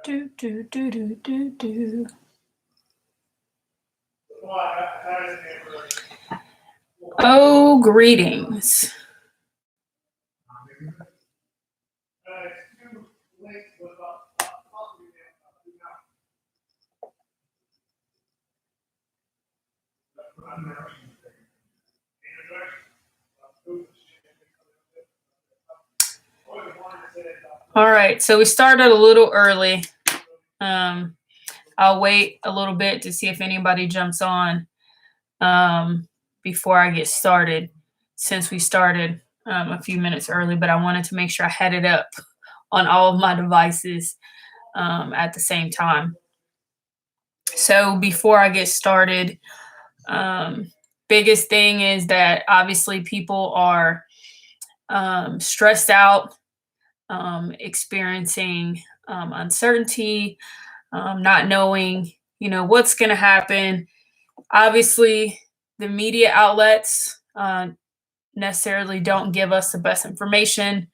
Do, do, do, do, do, do. Oh, greetings. All right, so we started a little early. I'll wait a little bit to see if anybody jumps on before I get started, since we started a few minutes early, but I wanted to make sure I had it up on all of my devices at the same time. So before I get started, biggest thing is that obviously people are stressed out, experiencing uncertainty, not knowing, what's going to happen. Obviously, the media outlets necessarily don't give us the best information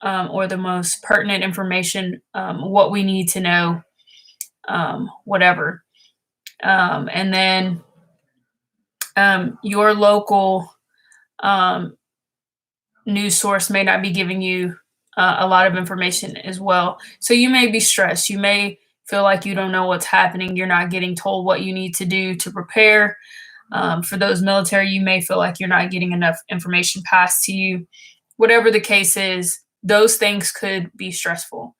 or the most pertinent information, what we need to know, whatever. And then your local news source may not be giving you a lot of information as well. So you may be stressed. You may feel like you don't know what's happening. You're not getting told what you need to do to prepare. For those military, you may feel like you're not getting enough information passed to you. Whatever the case is, those things could be stressful.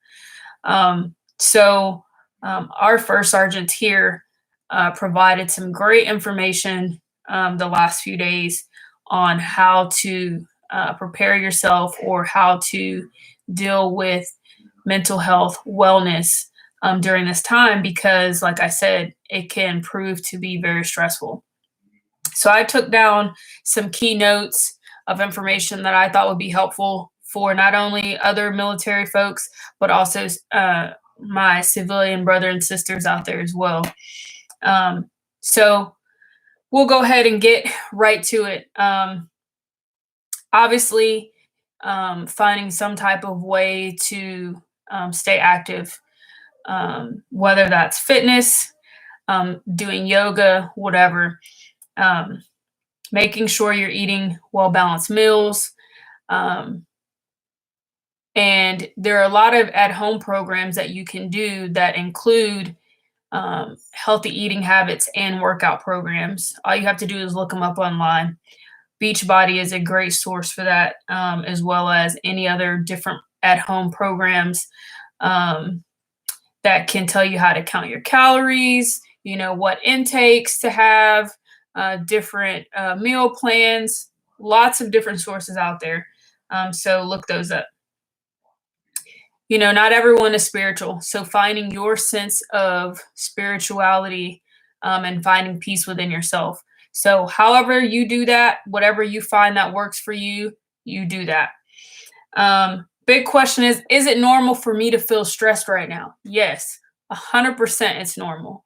So our first sergeants here provided some great information the last few days on how to prepare yourself or how to deal with mental health wellness during this time, because like I said, it can prove to be very stressful. So I took down some key notes of information that I thought would be helpful for not only other military folks, but also my civilian brother and sisters out there as well. So we'll go ahead and get right to it. Obviously, finding some type of way to stay active, whether that's fitness, doing yoga, whatever. Making sure you're eating well-balanced meals. And there are a lot of at-home programs that you can do that include healthy eating habits and workout programs. All you have to do is look them up online. Beachbody is a great source for that, as well as any other different at-home programs that can tell you how to count your calories, what intakes to have, different meal plans, lots of different sources out there. So look those up. Not everyone is spiritual. So finding your sense of spirituality and finding peace within yourself. So however you do that, whatever you find that works for you, you do that. Big question is it normal for me to feel stressed right now? Yes, 100% it's normal.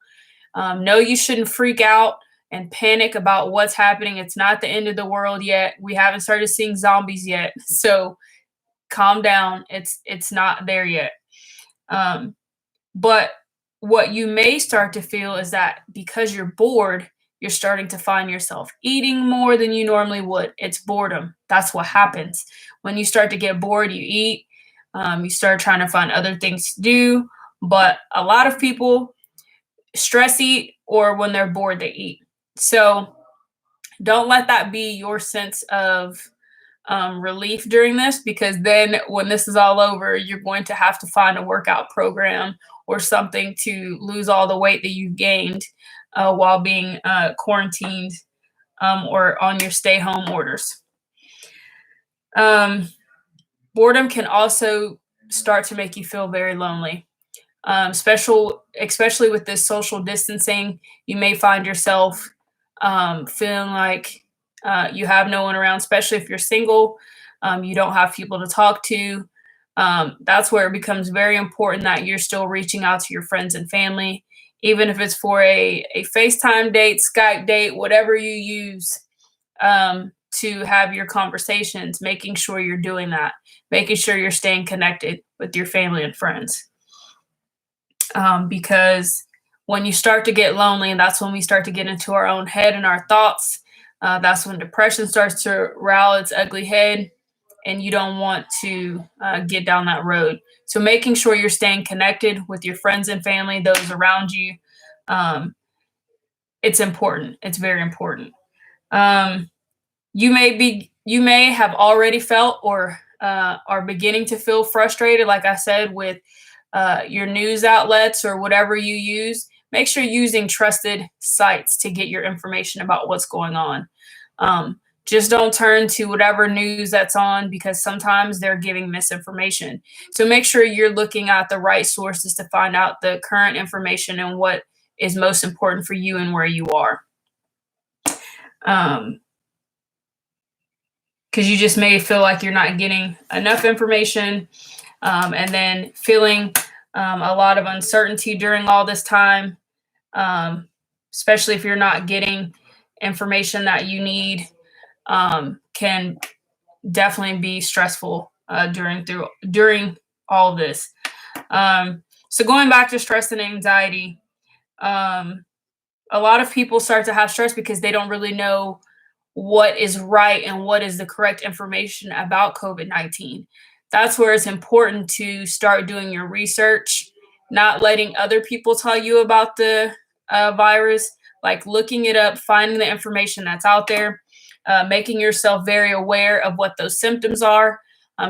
No, you shouldn't freak out and panic about what's happening. It's not the end of the world yet. We haven't started seeing zombies yet. So calm down. It's not there yet. But what you may start to feel is that because you're bored, you're starting to find yourself eating more than you normally would. It's boredom. That's what happens. When you start to get bored, you eat. You start trying to find other things to do. But a lot of people stress eat, or when they're bored, they eat. So don't let that be your sense of relief during this, because then when this is all over, you're going to have to find a workout program or something to lose all the weight that you've gained while being quarantined or on your stay home orders. Boredom can also start to make you feel very lonely. Especially with this social distancing, you may find yourself feeling like you have no one around, especially if you're single. You don't have people to talk to. That's where it becomes very important that you're still reaching out to your friends and family, even if it's for a FaceTime date, Skype date, whatever you use to have your conversations, making sure you're doing that, making sure you're staying connected with your family and friends. because when you start to get lonely, and that's when we start to get into our own head and our thoughts, that's when depression starts to rear its ugly head, and you don't want to get down that road. So making sure you're staying connected with your friends and family, those around you, um, it's important. It's very important. Um, you may have already felt or are beginning to feel frustrated, like I said, with your news outlets or whatever you use. Make sure you're using trusted sites to get your information about what's going on. Just don't turn to whatever news that's on, because sometimes they're giving misinformation. So make sure you're looking at the right sources to find out the current information and what is most important for you and where you are. Um, because you just may feel like you're not getting enough information, and then feeling a lot of uncertainty during all this time, um, especially if you're not getting information that you need, can definitely be stressful during all of this. So going back to stress and anxiety, um, a lot of people start to have stress because they don't really know what is right and what is the correct information about COVID-19. That's where it's important to start doing your research, not letting other people tell you about the virus, like looking it up, finding the information that's out there, making yourself very aware of what those symptoms are.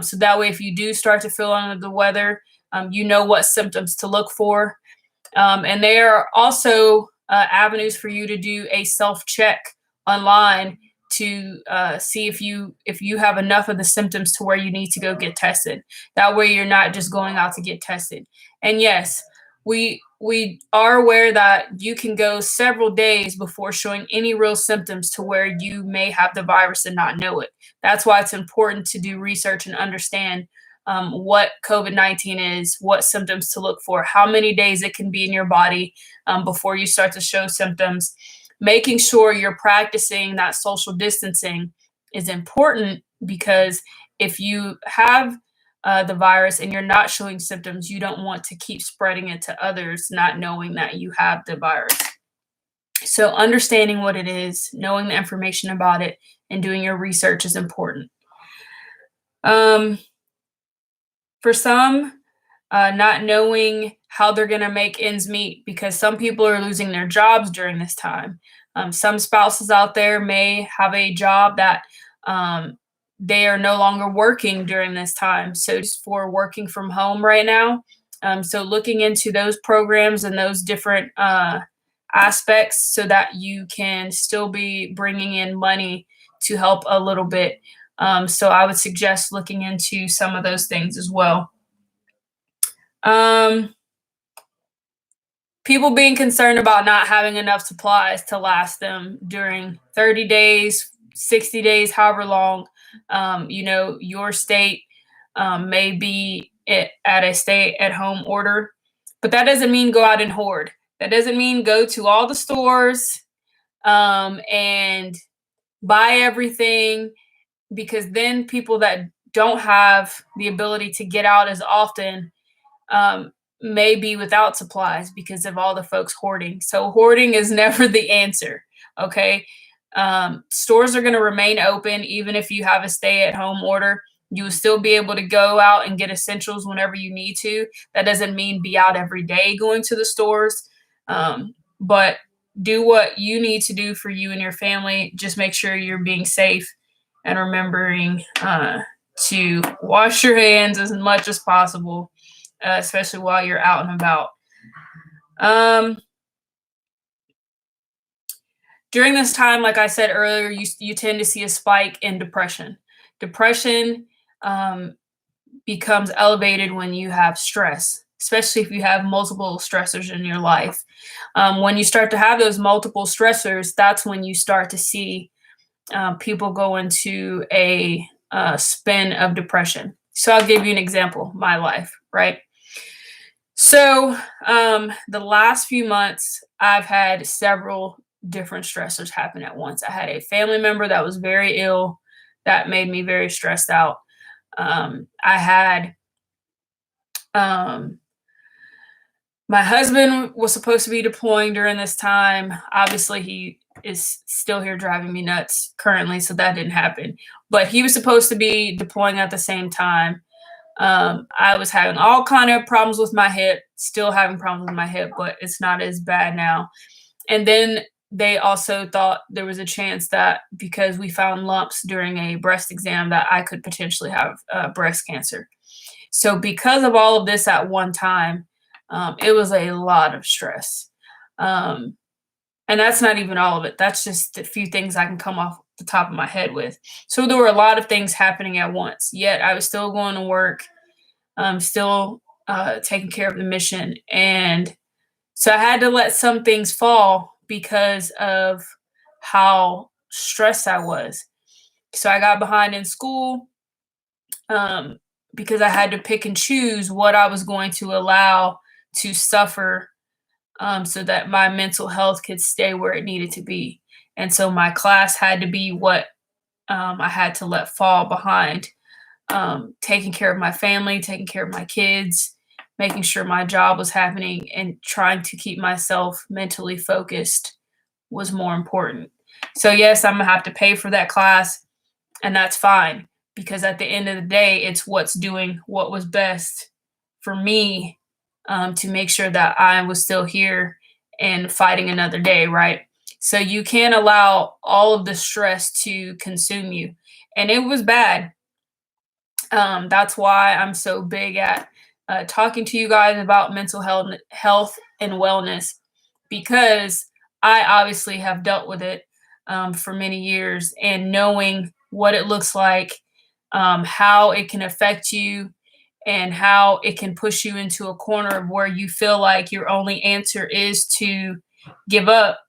So that way, if you do start to feel under the weather, you know what symptoms to look for. And there are also avenues for you to do a self check online to see if you have enough of the symptoms to where you need to go get tested. That way, you're not just going out to get tested. And yes, we are aware that you can go several days before showing any real symptoms to where you may have the virus and not know it. That's why it's important to do research and understand what COVID-19 is, what symptoms to look for, how many days it can be in your body before you start to show symptoms. Making sure you're practicing that social distancing is important, because if you have the virus and you're not showing symptoms, you don't want to keep spreading it to others, not knowing that you have the virus. So, understanding what it is, knowing the information about it, and doing your research is important. Um, for some, not knowing how they're going to make ends meet, because some people are losing their jobs during this time. Some spouses out there may have a job that they are no longer working during this time. So, just for working from home right now. So, looking into those programs and those different aspects so that you can still be bringing in money to help a little bit. So, I would suggest looking into some of those things as well. Um, People being concerned about not having enough supplies to last them during 30 days, 60 days, however long. Your state may be at a stay at home order, but that doesn't mean go out and hoard. That doesn't mean go to all the stores and buy everything, because then people that don't have the ability to get out as often um, may be without supplies because of all the folks hoarding. So hoarding is never the answer. Okay. Stores are going to remain open even if you have a stay-at-home order. You will still be able to go out and get essentials whenever you need to. That doesn't mean be out every day going to the stores, but do what you need to do for you and your family. Just make sure you're being safe and remembering to wash your hands as much as possible, especially while you're out and about. During this time, like I said earlier, you tend to see a spike in depression. Depression becomes elevated when you have stress, especially if you have multiple stressors in your life. When you start to have those multiple stressors, that's when you start to see people go into a spin of depression. So I'll give you an example, my life, right? So the last few months, I've had several different stressors happen at once. I had a family member that was very ill, that made me very stressed out. I had My husband was supposed to be deploying during this time. Obviously, he is still here driving me nuts currently, so that didn't happen. But he was supposed to be deploying at the same time. I was having all kind of problems with my hip, still having problems with my hip, but it's not as bad now. And then they also thought there was a chance that because we found lumps during a breast exam that I could potentially have breast cancer. So because of all of this at one time, it was a lot of stress. Um, and that's not even all of it. That's just a few things I can come off the top of my head with. So there were a lot of things happening at once. Yet I was still going to work, still taking care of the mission, and so I had to let some things fall because of how stressed I was. So I got behind in school, um, because I had to pick and choose what I was going to allow to suffer, so that my mental health could stay where it needed to be. And so my class had to be what I had to let fall behind. Taking care of my family, taking care of my kids, making sure my job was happening, and trying to keep myself mentally focused was more important. So, yes, I'm gonna have to pay for that class, and that's fine because at the end of the day, it's what's doing what was best for me, to make sure that I was still here and fighting another day, right? So, you can't allow all of the stress to consume you. And it was bad. That's why I'm so big at talking to you guys about mental health and wellness, because I obviously have dealt with it for many years, and knowing what it looks like, how it can affect you, and how it can push you into a corner of where you feel like your only answer is to give up.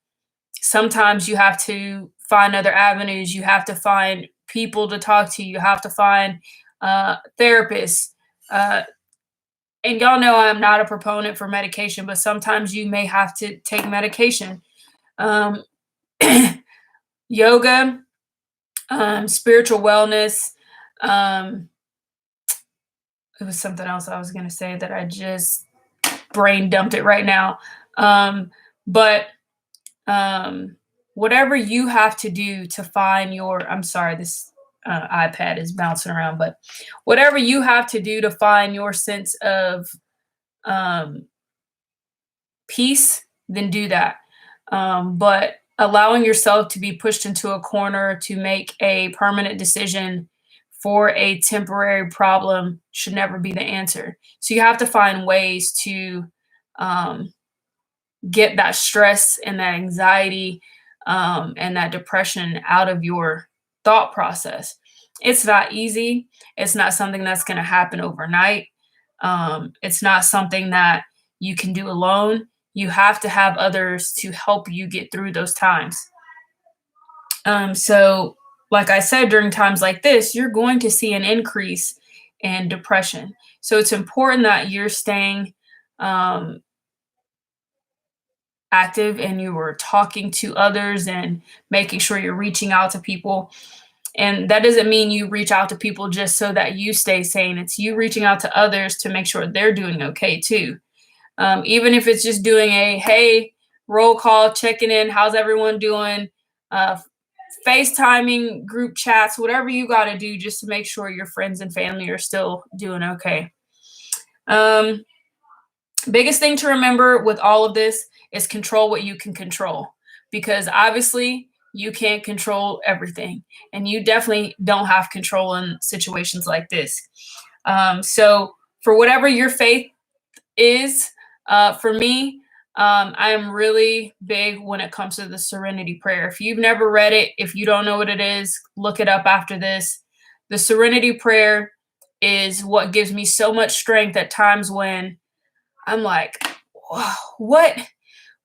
Sometimes you have to find other avenues. You have to find people to talk to. You have to find therapists. Uh, and y'all know I'm not a proponent for medication, but sometimes you may have to take medication. Um, yoga, spiritual wellness. Um, it was something else I was going to say that I just brain dumped it right now. But um, whatever you have to do to find your, I'm sorry, this iPad is bouncing around, but whatever you have to do to find your sense of um, peace, then do that. But allowing yourself to be pushed into a corner to make a permanent decision for a temporary problem should never be the answer. So you have to find ways to um, get that stress and that anxiety, and that depression out of your thought process. It's not easy. It's not something that's going to happen overnight. It's not something that you can do alone. You have to have others to help you get through those times. So, like I said, during times like this, you're going to see an increase in depression. So, it's important that you're staying um, active and you were talking to others and making sure you're reaching out to people. And that doesn't mean you reach out to people just so that you stay sane. It's you reaching out to others to make sure they're doing okay too. Even if it's just doing a hey, roll call, checking in, how's everyone doing? Uh, FaceTiming, group chats, whatever you got to do just to make sure your friends and family are still doing okay. Um, Biggest thing to remember with all of this is control what you can control, because obviously you can't control everything, and you definitely don't have control in situations like this. So, for whatever your faith is, for me, I am really big when it comes to the Serenity Prayer. If you've never read it, if you don't know what it is, look it up after this. The Serenity Prayer is what gives me so much strength at times when I'm like, "Whoa,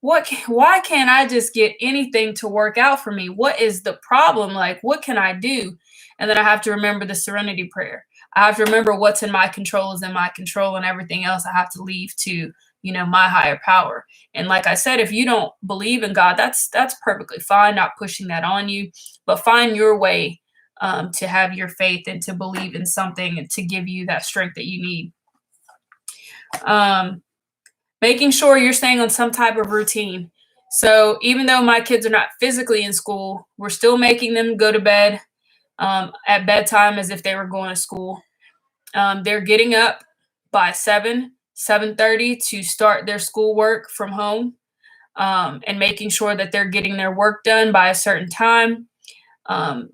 why can't I just get anything to work out for me? What is the problem? Like, what can I do?" And then I have to remember the Serenity Prayer. I have to remember what's in my control is in my control, and everything else I have to leave to, my higher power. And like I said, if you don't believe in God, that's perfectly fine. Not pushing that on you, but find your way, to have your faith and to believe in something and to give you that strength that you need. Um, Making sure you're staying on some type of routine. So even though my kids are not physically in school, we're still making them go to bed at bedtime as if they were going to school. They're getting up by 7:30 to start their schoolwork from home, and making sure that they're getting their work done by a certain time.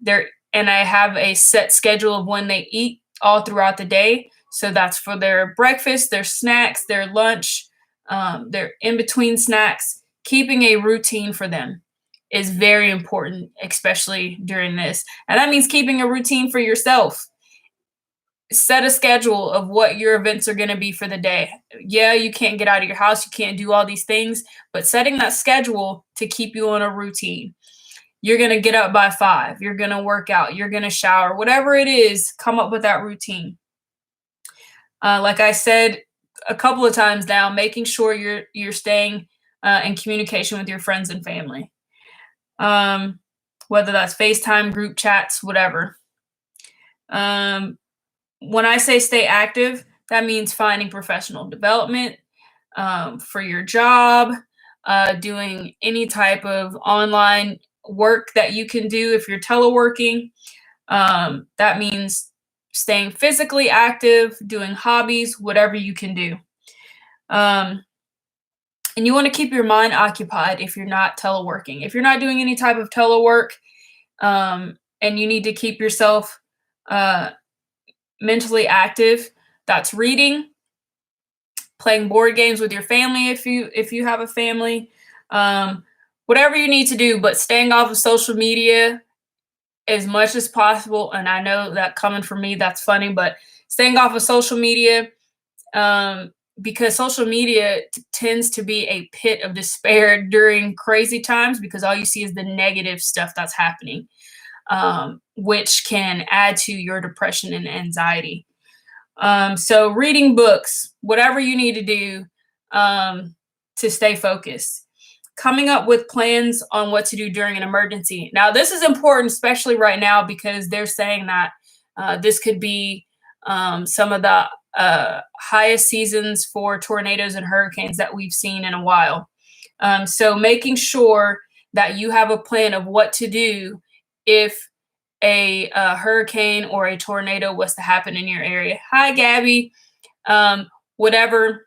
They're and I have a set schedule of when they eat all throughout the day. So that's for their breakfast, their snacks, their lunch, their in between snacks. Keeping a routine for them is very important, especially during this. And that means keeping a routine for yourself. Set a schedule of what your events are going to be for the day. Yeah, you can't get out of your house, you can't do all these things, but setting that schedule to keep you on a routine. You're going to get up by 5, you're going to work out, you're going to shower, whatever it is, come up with that routine. Like I said a couple of times now, making sure you're staying in communication with your friends and family, whether that's FaceTime, group chats, whatever. When I say stay active, that means finding professional development for your job, doing any type of online work that you can do if you're teleworking. That means staying physically active, doing hobbies, whatever you can do. And you want to keep your mind occupied if you're not teleworking. If you're not doing any type of telework, and you need to keep yourself mentally active, that's reading, playing board games with your family if you have a family, whatever you need to do, but staying off of social media as much as possible. And I know that coming from me, that's funny, but staying off of social media, because social media tends to be a pit of despair during crazy times, because all you see is the negative stuff that's happening, which can add to your depression and anxiety. So reading books, whatever you need to do to stay focused. Coming up with plans on what to do during an emergency. Now, this is important, especially right now, because they're saying that this could be some of the highest seasons for tornadoes and hurricanes that we've seen in a while. So making sure that you have a plan of what to do if a hurricane or a tornado was to happen in your area. Hi, Gabby. Whatever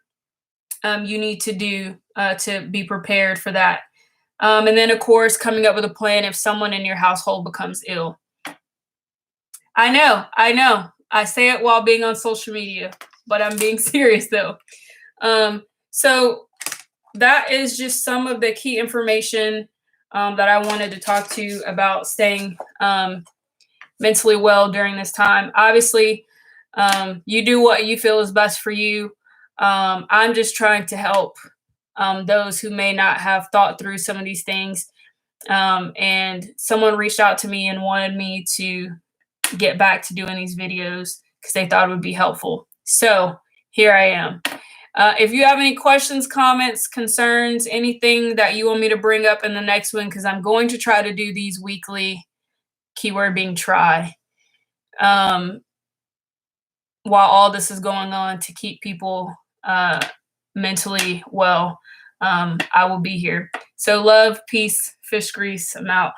you need to do to be prepared for that. And then, of course, coming up with a plan if someone in your household becomes ill. I know. I say it while being on social media, but I'm being serious though. So that is just some of the key information that I wanted to talk to you about staying mentally well during this time. Obviously, you do what you feel is best for you. I'm just trying to help those who may not have thought through some of these things. And someone reached out to me and wanted me to get back to doing these videos because they thought it would be helpful. So here I am. If you have any questions, comments, concerns, anything that you want me to bring up in the next one, because I'm going to try to do these weekly, keyword being try, while all this is going on to keep people mentally well. I will be here. So love, peace, fish grease. I'm out.